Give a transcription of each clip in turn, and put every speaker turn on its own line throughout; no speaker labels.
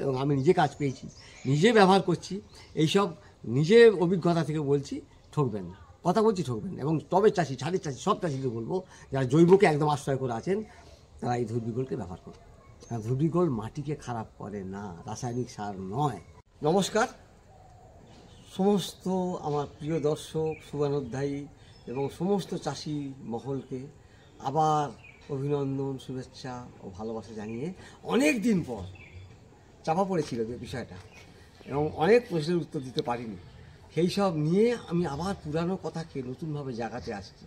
এবং আমি নিজে কাজ পেয়েছি, নিজে ব্যবহার করছি, এইসব নিজে অভিজ্ঞতা থেকে বলছি, ঠকবেন না, কথা বলছি ঠকবেন না। এবং টবের চাষি, ছাদের চাষি, সব চাষিদের বলবো যারা জৈবকে একদম আশ্রয় করে আছেন তারা এই ধ্রুবিগোল্ডকে ব্যবহার করুন। কারণ ধ্রুবিগোল্ড মাটিকে খারাপ করে না, রাসায়নিক সার নয়। নমস্কার সমস্ত আমার প্রিয় দর্শক, শুভানুধ্যায়ী এবং সমস্ত চাষি মহলকে আবার অভিনন্দন, শুভেচ্ছা ও ভালোবাসা জানিয়ে অনেক দিন পর চাপা পড়েছিল যে বিষয়টা এবং অনেক প্রশ্নের উত্তর দিতে পারিনি, সেই সব নিয়ে আমি আবার পুরানো কথাকে নতুনভাবে জাগাতে আসছি,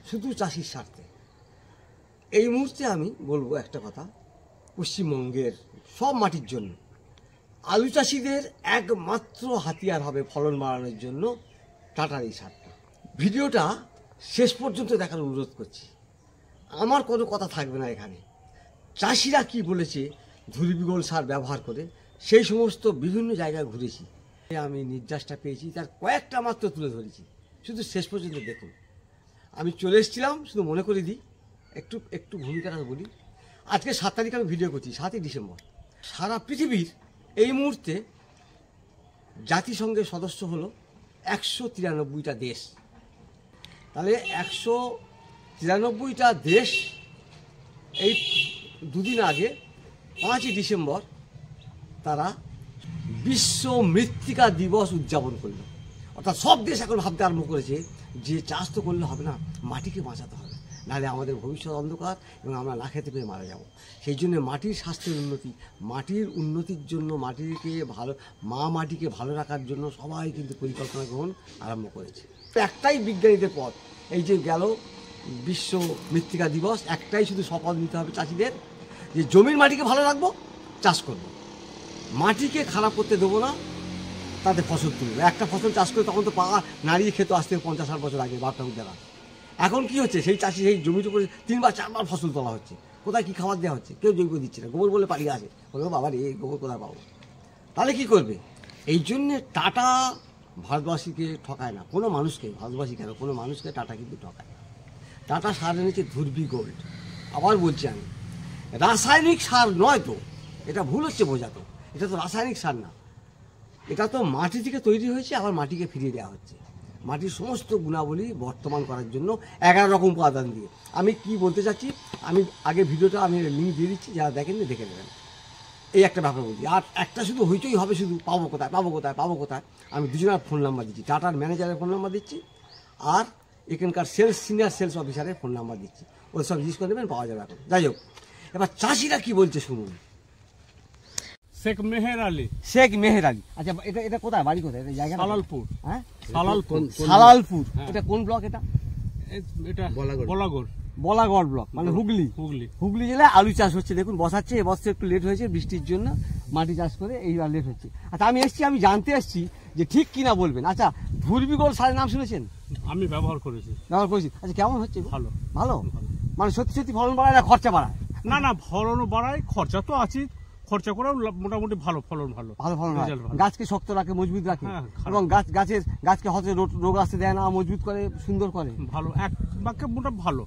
শুধু চাষির স্বার্থে। এই মুহূর্তে আমি বলবো একটা কথা, পশ্চিমবঙ্গের সব মাটির জন্য আলু চাষিদের একমাত্র হাতিয়ার হবে ফলন বাড়ানোর জন্য টাটার এই সারটা। ভিডিওটা শেষ পর্যন্ত দেখার অনুরোধ করছি। আমার কোনো কথা থাকবে না এখানে। চাষিরা কি বলেছে ধ্রুবিগোল্ড সার ব্যবহার করে সেই সমস্ত বিভিন্ন জায়গায় ঘুরেছি, আমি নির্যাসটা পেয়েছি, তার কয়েকটা মাত্র তুলে ধরেছি, শুধু শেষ পর্যন্ত দেখুন। আমি চলে এসেছিলাম, শুধু মনে করে দিই, একটু ভূমিকাটা বলি। আজকে 7 তারিখ আমি ভিডিও করছি, 7ই ডিসেম্বর। সারা পৃথিবীর এই মুহূর্তে জাতিসংঘের সদস্য হলো 193টা দেশ। তাহলে 193টা দেশ এই দুদিন আগে 5ই ডিসেম্বর তারা বিশ্ব মৃত্তিকা দিবস উদযাপন করল। অর্থাৎ সব দেশ এখন ভাবতে আরম্ভ করেছে যে চাষ তো করলে হবে না, মাটিকে বাঁচাতে হবে, নাহলে আমাদের ভবিষ্যৎ অন্ধকার এবং আমরা না খেতে পেয়ে মারা যাব। সেই জন্য মাটির স্বাস্থ্যের উন্নতি, মাটির উন্নতির জন্য, মাটিকে ভালো রাখার জন্য সবাই কিন্তু পরিকল্পনা গ্রহণ আরম্ভ করেছে। একটাই বিজ্ঞানীদের পথ, এই যে গেল বিশ্ব মৃত্তিকা দিবস, একটাই শুধু শপথ নিতে হবে চাষিদের, যে জমির মাটিকে ভালো রাখবো, চাষ করবো, মাটিকে খারাপ করতে দেবো না, তাতে ফসল তুলবে। একটা ফসল চাষ করে তখন তো নাড়িয়ে খেতে আসতে 50-60 বছর আগে বাপটা উদ্যারা। এখন কি হচ্ছে, সেই চাষি সেই জমির উপরে 3-4বার ফসল তোলা হচ্ছে, কোথায় কী খাবার দেওয়া হচ্ছে, কেউ জৈব দিচ্ছে না, গোবর বলে পালিয়ে আসে, বলবো বাবা রে গোবর কোথায় পাবো, তাহলে কী করবে? এই জন্যে টাটা ভারতবাসীকে ঠকায় না, কোনো মানুষকে, ভারতবাসী কেন, কোনো মানুষকে টাটা কিন্তু ঠকায় না। টাটা সার এনেছে ধ্রুবিগোল্ড। আবার বলছি আমি, রাসায়নিক সার নয় তো, এটা ভুল হচ্ছে বোঝাতো, এটা তো রাসায়নিক সার না, এটা তো মাটি থেকে তৈরি হয়েছে, আবার মাটিকে ফিরিয়ে দেওয়া হচ্ছে মাটির সমস্ত গুণাবলী বর্তমান করার জন্য 11 রকম উপাদান দিয়ে। আমি কি বলতে চাচ্ছি, আমি আগে ভিডিওটা আমি লিঙ্ক দিয়ে দিচ্ছি, যারা দেখেননি দেখে নেবেন। এই একটা ব্যাপার বলছি। আর একটা শুধু হইচই হবে, শুধু পাবো কোথায়, আমি দুজনের ফোন নাম্বার দিচ্ছি, টাটার ম্যানেজারের ফোন নাম্বার দিচ্ছি, আর এখানকার সিনিয়র সেলস অফিসারের ফোন নাম্বার দিচ্ছি, ওদের সব জিজ্ঞেস করে নেবেন, পাওয়া যাবে এখন। যাই হোক, এবার চাষিরা কি বলছে শুনুন।
শেখ মেহের আলী।
আচ্ছা, এটা কোথায়, বাড়ি কোথায়, এটা জায়গা?
সালালপুর।
হ্যাঁ,
সালালপুর।
এটা কোন ব্লক?
এটা
বলাগড় ব্লক, মানে হুগলি জেলায় আলু চাষ হচ্ছে। দেখুন বসাচ্ছে, এবছর একটু লেট হয়েছে বৃষ্টির জন্য, মাটি চাষ করে এইবার লেট হচ্ছে। আচ্ছা, আমি জানতে এসছি যে ঠিক কিনা বলবেন। আচ্ছা, ধ্রুবিগোল্ড সারের নাম শুনেছেন?
আমি ব্যবহার করেছি।
আচ্ছা, কেমন হচ্ছে? ভালো।
ভালো,
মানে সত্যি ফলন বাড়ায় না খরচা বাড়ায়?
না ফলনও বাড়ায়, খরচা তো আছে, খরচা করে মোটামুটি ভালো ফলন
গাছকে শক্ত রাখে, মজবুত রাখে, এবং গাছকে হয়তো রোগ আসতে দেয় না, মজবুত করে, সুন্দর করে, ভালো, এক বাক্যে মোটামুটি ভালো।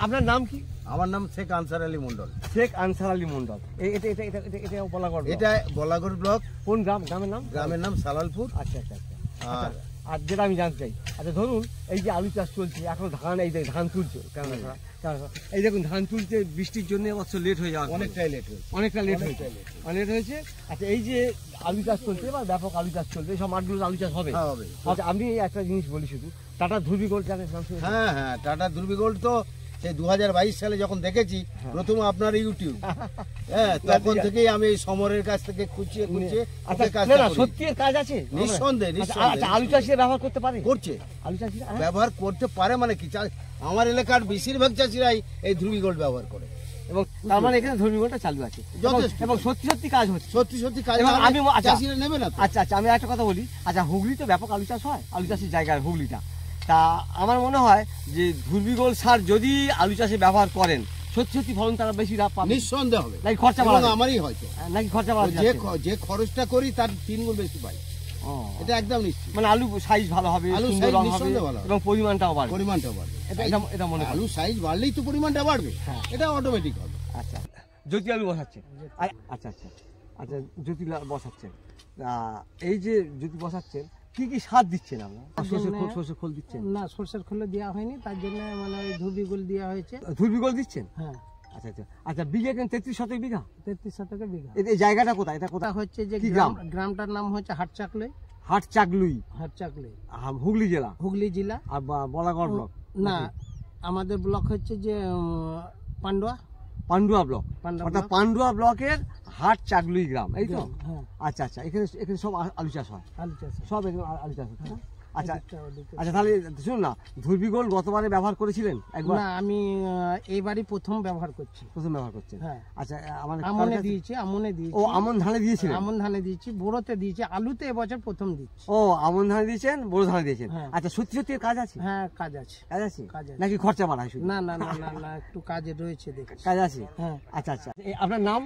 আপনার নাম কি?
আমার নাম শেখ আনসার আলী মন্ডল।
এটা বলাগড়,
এটা বলাগড় ব্লক।
কোন গ্রামের নাম?
গ্রামের নাম সালালপুর।
আচ্ছা। আর যেটা আমি জানতে চাই, আচ্ছা ধরুন এই যে আলু চাষ চলছে, এখন ধান তুলছে, এই দেখুন ধান তুলতে বৃষ্টির জন্য এবছর লেট হয়ে যাওয়া,
অনেকটাই লেট
হয়েছে। আচ্ছা, এই যে আলু চাষ চলছে, এবার ব্যাপক আলু চাষ চলছে, সব মাঠগুলো আলু চাষ হবে। আচ্ছা, আমি একটা জিনিস বলি শুধু, টাটা ধ্রুবিগোল্ড চাষের নাম শুনেছি?
হ্যাঁ, টাটা ধ্রুবিগোল্ড তো সেই 2022 সালে যখন দেখেছি প্রথম আপনার ইউটিউব, হ্যাঁ, তখন থেকেই আমি সমরের কাছ থেকে খুঁচিয়ে
সত্যি কাজ আছে,
নিঃসন্দেহে।
আলু চাষিরা ব্যবহার করতে পারে,
করছে, আলু চাষিরা ব্যবহার করতে পারে, মানে কি, আমার এলাকার বেশিরভাগ চাষিরাই এই ধ্রুবিগোল্ড ব্যবহার করে,
এবং তার মানে এখানে ধ্রুবিগোল্ডটা চালু আছে এবং সত্যি কাজ হচ্ছে,
সত্যি কাজ।
আমি
চাষিরা নেবে না।
আচ্ছা, আমি একটা কথা বলি। আচ্ছা, হুগলি তো ব্যাপক আলু চাষ হয়, আলু চাষের জায়গায় হুগলিটা, তা আমার মনে হয় যে ধ্রুবিগোল্ড সার যদি আলু চাষে ব্যবহার করেন, সত্যি ফলন তারা বেশি লাভ পাবে,
নিঃসন্দেহে হবে।
নাকি খরচা বাড়াবে?
আমারই হয়তো
নাকি খরচা বাড়াবে,
যে খরচটা করি তার 3 গুণ বেশি পাই, এটা একদম নিশ্চিত।
মানে আলু সাইজ ভালো হবে, সুন্দর রং হবে, এবং পরিমাণটাও বাড়বে। এটা মনে হয়
আলু সাইজ বাড়লেই তো পরিমাণটা বাড়বে, এটা অটোমেটিক হবে।
আচ্ছা, যদি আলু বসাচ্ছে। আচ্ছা, আচ্ছা জ্যোতি বসাচ্ছেন, এই যে জ্যোতি বসাচ্ছেন কি কি সার দিচ্ছেন আপনারা? সর্ষের খোল দিচ্ছেন?
না, সর্ষের খোল দেওয়া হয়নি, তার জন্য মানে ওই ধুবিগুল দেওয়া হয়েছে।
ধুরবিগল দিচ্ছেন?
হ্যাঁ।
আচ্ছা আচ্ছা আচ্ছা, বিঘা কেন 33 শতক বিঘা?
33 শতকে বিঘা।
এই জায়গাটা কোথায়? এটা কোথায়?
এটা হচ্ছে যে
কি গ্রাম?
গ্রামটার নাম হচ্ছে হাটচাকলই।
হাটচাকলুই,
হাটচাকলি
হুগলি জেলা।
হুগলি জেলা।
আর বলাগড় ব্লক?
না, আমাদের ব্লক হচ্ছে যে পান্ডুয়া
ব্লক।
পান্ডুয়া
অর্থাৎ
ব্লক।
পান্ডুয়া ব্লকের হাটচাকলুই গ্রাম, এই তো?
হ্যাঁ,
আচ্ছা আচ্ছা, এখানে সব আলু চাষ হয়?
আলু চাষ হয়।
সব এখানে আলু চাষ হয়, হ্যাঁ? আচ্ছা
এদিকটা, ওদিকটা।
আচ্ছা, তাহলে শুনুন না, ধুরবিগল গতবারে ব্যবহার করেছিলেন একবার?
না, আমি এইবারই প্রথম ব্যবহার করছি।
প্রথম ব্যবহার করছেন?
হ্যাঁ।
আচ্ছা, আমার
আমনে দিয়েছি, আমনে দিয়েছি।
ও, আমন ধানে দিয়েছিলেন?
আমন ধানে দিয়েছি, বোরোতে দিয়েছি, আলুতে এবছর প্রথম দিচ্ছি।
ও, আমন ধানে দিয়েছেন, বড় ধানে দিয়েছেন।
হ্যাঁ।
আচ্ছা, সত্যি সত্যি এর কাজ আছে?
হ্যাঁ, কাজ আছে।
কাজ আছে?
কাজ আছে।
নাকি খরচা বাড়ায় শুধু?
না না না না না, একটু কাজে রয়েছে দেখছি।
কাজ আছে?
হ্যাঁ।
আচ্ছা আচ্ছা, আপনার নাম?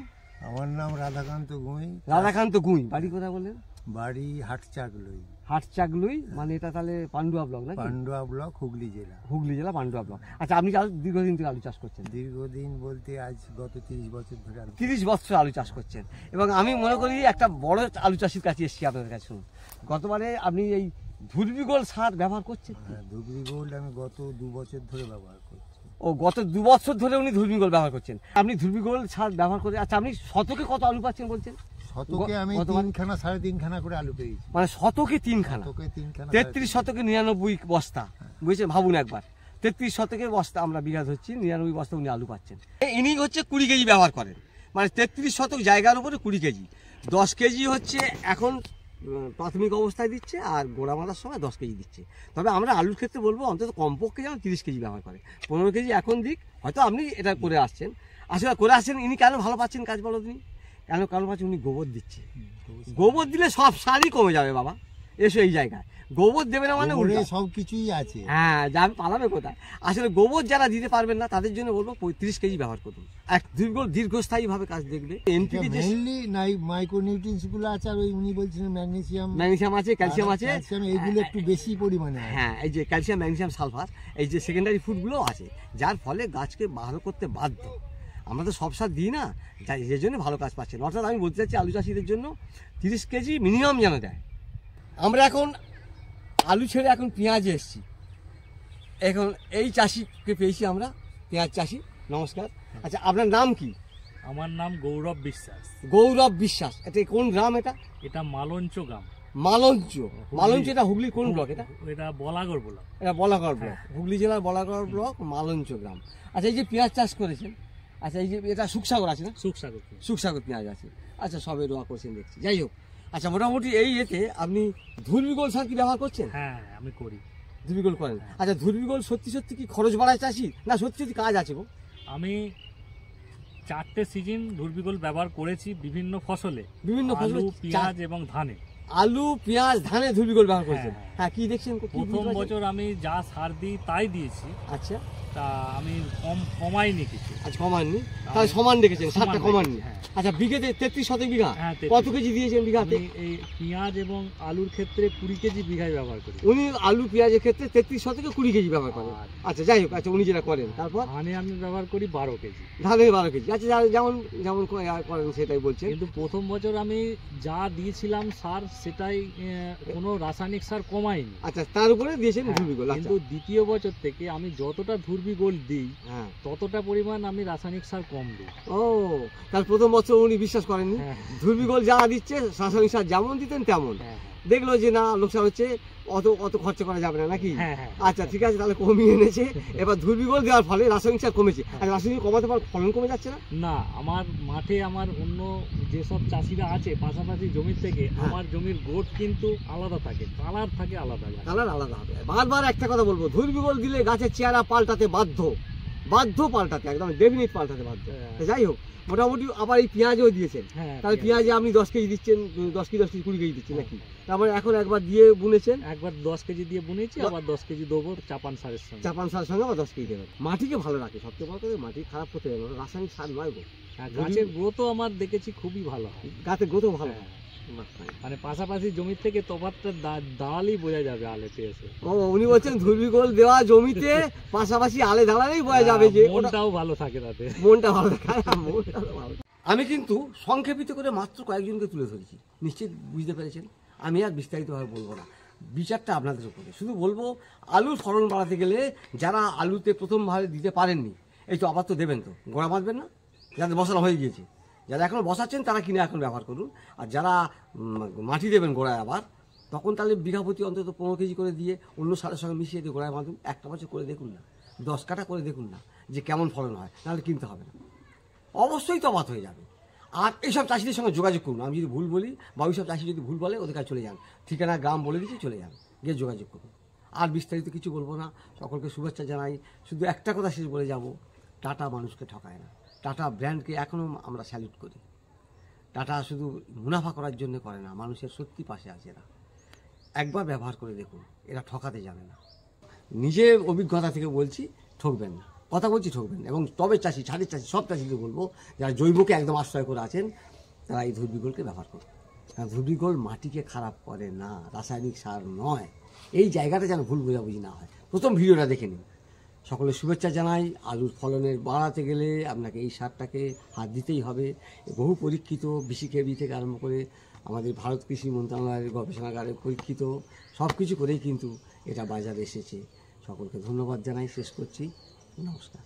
আমার নাম রাধাকান্ত গুঁই,
রাধাকান্ত গুঁই। বাড়ি কোথায় বললেন?
বাড়ি হাটচাকলই,
হাটচাকলুই, মানে এটা তাহলে পান্ডুয়া ব্লক নাকি?
পান্ডুয়া ব্লক, হুগলি জেলা।
হুগলি জেলা, পান্ডুয়া ব্লক। আচ্ছা, আপনি দীর্ঘদিন থেকে আলু চাষ করছেন?
দীর্ঘদিন বলতে আজ গত 30 বছর ধরে
30 বছর আলু চাষ করছেন, এবং আমি মনে করি একটা বড় আলু চাষির কাছে এসেছি আপনাদের কাছে। শুনুন, গতবারে আপনি এই ধুরবিগল সার ব্যবহার করছেন?
ধুবড়ি গোল্ড আমি গত 2 বছর ধরে ব্যবহার করছি।
ও, গত 2 বছর ধরে উনি ধুরবিগল ব্যবহার করছেন। আপনি ধুরবিগল সার ব্যবহার করে, আচ্ছা, আপনি শতকে কত আলু পাচ্ছেন বলছেন?
শতকে আমি
গতবার-
3খানা 3.5খানা করে আলু পেয়েছি।
মানে শতকে 3খানা?
শতকে 3খানা।
33 শতকে 99 বস্তা, বুঝেছেন? ভাবুন একবার, 33 শতকের বস্তা আমরা বিঘা ধরছি, 99 বস্তা উনি আলু পাচ্ছেন। ইনি হচ্ছে 20 কেজি ব্যবহার করেন, মানে 33 শতক জায়গার উপরে 20 কেজি। 10 কেজি হচ্ছে এখন প্রাথমিক অবস্থায় দিচ্ছে, আর গোড়া বাঁধার সময় 10 কেজি দিচ্ছে। তবে আমরা আলুর ক্ষেত্রে বলবো অন্তত কমপক্ষে যেন 30 কেজি ব্যবহার করে। 15 কেজি এখন দিক, হয়তো আপনি এটা করে আসছেন, আসলে করে আসছেন। ইনি কেন ভালো পাচ্ছেন কাজ বলো তুমি? কেন পাচ্ছেন? উনি গোবর দিচ্ছে। গোবর দিলে সব সারই কমে যাবে বাবা, এসো এই জায়গায়। গোবর দেবে না মানে উল্টো
সবকিছুই আছে।
হ্যাঁ, যাবে, পালাবে কোথায়? আসলে গোবর যারা দিতে পারবেন না তাদের জন্য বলবো 35 কেজি ব্যবহার করুন। এক দীর্ঘস্থায়ী ভাবে কাজ দেখবে। এনপিকে যে
মেইনলি নাই মাইক্রোনিউট্রিয়েন্টস গুলো আছে, আর ওই উনি বলছিলেন
ম্যাগনেসিয়াম আছে, ক্যালসিয়াম আছে।
এইগুলো একটু বেশি পরিমাণে আছে।
হ্যাঁ, এই যে ক্যালসিয়াম, ম্যাগনেসিয়াম, সালফার, এই যে সেকেন্ডারি ফুডগুলো আছে, যার ফলে গাছকে ভালো করতে বাধ্য। আমরা তো সব সার দিই না, যে জন্য ভালো কাজ পাচ্ছেন। অর্থাৎ আমি বলতে চাচ্ছি আলু চাষিদের জন্য 30 কেজি মিনিমাম যেন দেয়। আমরা এখন আলু ছেড়ে এখন পেঁয়াজে এসেছি। এখন এই চাষিকে পেয়েছি আমরা, পেঁয়াজ চাষি। নমস্কার। আচ্ছা, আপনার নাম কি?
আমার নাম গৌরব বিশ্বাস।
গৌরব বিশ্বাস। এটা কোন গ্রাম?
এটা মালঞ্চ গ্রাম।
মালঞ্চ? এটা হুগলি কোন ব্লক?
এটা বলাগড় ব্লক।
এটা বলাগড় ব্লক, হুগলি জেলার বলাগড় ব্লক, মালঞ্চ গ্রাম। আচ্ছা, এই যে পেঁয়াজ চাষ করেছেন, আচ্ছা, এই যে এটা সুখসাগর আছে না? সুখসাগর পেঁয়াজ আছে। আচ্ছা, সবে রোয়া করছেন দেখছি। যাই হোক, আচ্ছা, মোটামুটি এই এতে আপনি ধুরবিগল সার কি ব্যবহার করছেন?
হ্যাঁ, আমি করি।
ধুরবিগল করেন? আচ্ছা, ধুরবিগল সত্যি সত্যি কি খরচ বাড়ায় চাষি, না সত্যি সত্যি কাজ আছে গো?
আমি 4টে সিজন ধুরবিগল ব্যবহার করেছি বিভিন্ন ফসলে,
ফসলে,
আলু, পেঁয়াজ এবং ধানে।
আলু, পেঁয়াজ, ধানে ধুরবিগল ব্যবহার করেছেন?
হ্যাঁ।
হ্যাঁ, কি দেখছেন?
প্রথম বছর আমি যা সার দিই তাই দিয়েছি।
আচ্ছা,
তা আমি কমাইনি কিছু।
আচ্ছা, কমাননি? তাহলে সমান রেখেছেন, সারটা কমাননি?
হ্যাঁ।
আচ্ছা, বিঘেতে 33 শতক বিঘা,
হ্যাঁ, 33
কত কেজি দিয়েছেন বিঘাতে?
আমি এই পেঁয়াজ এবং আলুর ক্ষেত্রে 20 কেজি বিঘায় ব্যবহার করি।
উনি আলু পেঁয়াজের ক্ষেত্রে 33 শতকে 20 কেজি ব্যবহার করেন।
আর-
আচ্ছা, যাই হোক, আচ্ছা, উনি যেটা করেন। তারপর
ধানে আমি ব্যবহার করি 12 কেজি।
ধানে 12 কেজি। আচ্ছা, যেমন যেমন করেন সেটাই বলছেন।
কিন্তু প্রথম বছর আমি যা দিয়েছিলাম সার, সেটাই কোনো রাসায়নিক সার কমাইনি।
আচ্ছা, তার উপরে দিয়েছেন
হ্যাঁ,
ধুরবিগল। আচ্ছা,
কিন্তু দ্বিতীয় বছর থেকে আমি যতটা ধুরবিগল দিই
হ্যাঁ।
ততটা পরিমাণ আমি রাসায়নিক সার কম দিই।
ও, তার প্রথম বছর উনি বিশ্বাস করেননি।
হ্যাঁ,
ধুরবিগল যা দিচ্ছে, রাসায়নিক সার যেমন দিতেন তেমন।
হ্যাঁ,
দেখলো যে না, লোকসান হচ্ছে, অত খরচা করা যাবে না নাকি?
হ্যাঁ, হ্যাঁ।
আচ্ছা, ঠিক আছে, তাহলে কমিয়ে এনেছে। এবার ধুরবিগল দেওয়ার ফলে রাসায়নিক সার কমেছে। আর রাসায়নিক কমাতে পার, ফলন কমে যাচ্ছে না?
না, আমার মাঠে আমার অন্য যেসব চাষিরা আছে পাশাপাশি জমির থেকে,
হ্যাঁ।
আমার জমির গোট কিন্তু আলাদা থাকে, কালার থাকে আলাদা।
কালার আলাদা হবে। বারবার একটা কথা বলবো, ধুরবিগল দিলে গাছের চেহারা পাল্টাতে বাধ্য পাল্টাতে, একদম ডেফিনিট পাল্টাতে বাধ্য।
হ্যাঁ।
যাই হোক, মোটামুটি আবার এই পেঁয়াজও দিয়েছেন।
হ্যাঁ,
তাহলে পেঁয়াজে আপনি 10 কেজি দিচ্ছেন, 10 কেজি 20 কেজি দিচ্ছেন নাকি? তারপরে এখন একবার দিয়ে বুনেছেন,
একবার 10 কেজি দিয়ে বুনেছি, আবার 10 কেজি দেবো চাপান সারের সঙ্গে।
চাপান সারের সঙ্গে আবার 10 কেজি দেবেন। মাটিকে ভালো রাখে, সবচেয়ে বড় কথা, মাটি খারাপ করতে যাবে না, রাসায়নিক সার নয় গো।
আর গাছের গ্রোথও আমার দেখেছি খুবই ভালো হয়।
গাছের গ্রোথও ভালো
হ্যাঁ।
হয়। বাহ।
মানে পাশাপাশি জমির থেকে তফাৎটা দাঁড়ালেই বোঝা যাবে আলেতে এসে।
ও, উনি বলছেন ধুরবিগল দেওয়া জমিতে পাশাপাশি আলে দাঁড়ালেই বোঝা যাবে যে
মনটাও ভালো থাকে তাতে।
মনটা ভালো থাকে। মনটা ভালো থাকে। আমি কিন্তু সংক্ষেপিত করে মাত্র কয়েকজনকে তুলে ধরেছি, নিশ্চিত বুঝতে পেরেছেন। আমি আর বিস্তারিতভাবে বলবো না, বিচারটা আপনাদের উপরে। শুধু বলবো আলুর ফলন বাড়াতে গেলে যারা আলুতে প্রথমভাবে দিতে পারেননি, এই তো আবার তো দেবেন, তো গোড়া বাঁধবেন না? যাদের বসানো হয়ে গিয়েছে, যারা এখনও বসাচ্ছেন তারা কিনে এখন ব্যবহার করুন। আর যারা মাটি দেবেন গোড়ায় আবার, তখন তাহলে বিঘা প্রতি অন্তত 15 কেজি করে দিয়ে অন্য সারের সঙ্গে মিশিয়ে দিয়ে গোড়ায় বাঁধুন। একটা বছর করে দেখুন না, 10 কাঠা করে দেখুন না যে কেমন ফলন হয়, নাহলে কিনতে হবে না, অবশ্যই তফাৎ হয়ে যাবে। আর এইসব চাষিদের সঙ্গে যোগাযোগ করুন। আমি যদি ভুল বলি বা ওইসব চাষি যদি ভুল বলে, ওদের কাছে চলে যান, ঠিকানা গ্রাম বলে দিচ্ছি, চলে যান, গিয়ে যোগাযোগ করুন। আর বিস্তারিত কিছু বলবো না, সকলকে শুভেচ্ছা জানাই। শুধু একটা কথা শেষ বলে যাব, টাটা মানুষকে ঠকায় না। টাটা ব্র্যান্ডকে এখনও আমরা স্যালুট করি। টাটা শুধু মুনাফা করার জন্য করে না, মানুষের সত্যি পাশে আছে এরা। একবার ব্যবহার করে দেখুন, এরা ঠকাতে জানে না। নিজের অভিজ্ঞতা থেকে বলছি, ঠকবেন না, কথা বলছি, ঠকবেন না। এবং তবে চাষি, ছাড়ের চাষি, সব চাষিদের বলবো যারা জৈবকে একদম আশ্রয় করে আছেন, তারা এই ধুবড়ি-গোল্ডকে ব্যবহার করুন। কারণ ধুবড়ি-গোল্ড মাটিকে খারাপ করে না, রাসায়নিক সার নয়। এই জায়গাটা যেন ভুল বোঝাবুঝি না হয়। প্রথম ভিডিওটা দেখে নিন। সকলের শুভেচ্ছা জানাই। আলুর ফলনের বাড়াতে গেলে আপনাকে এই সারটাকে হাত দিতেই হবে। বহু পরীক্ষিত, BCKB থেকে আরম্ভ করে আমাদের ভারত কৃষি মন্ত্রণালয়ের গবেষণাগারে পরীক্ষিত, সব কিছু করেই কিন্তু এটা বাজারে এসেছে। সকলকে ধন্যবাদ জানাই, শেষ করছি, নমস্কার।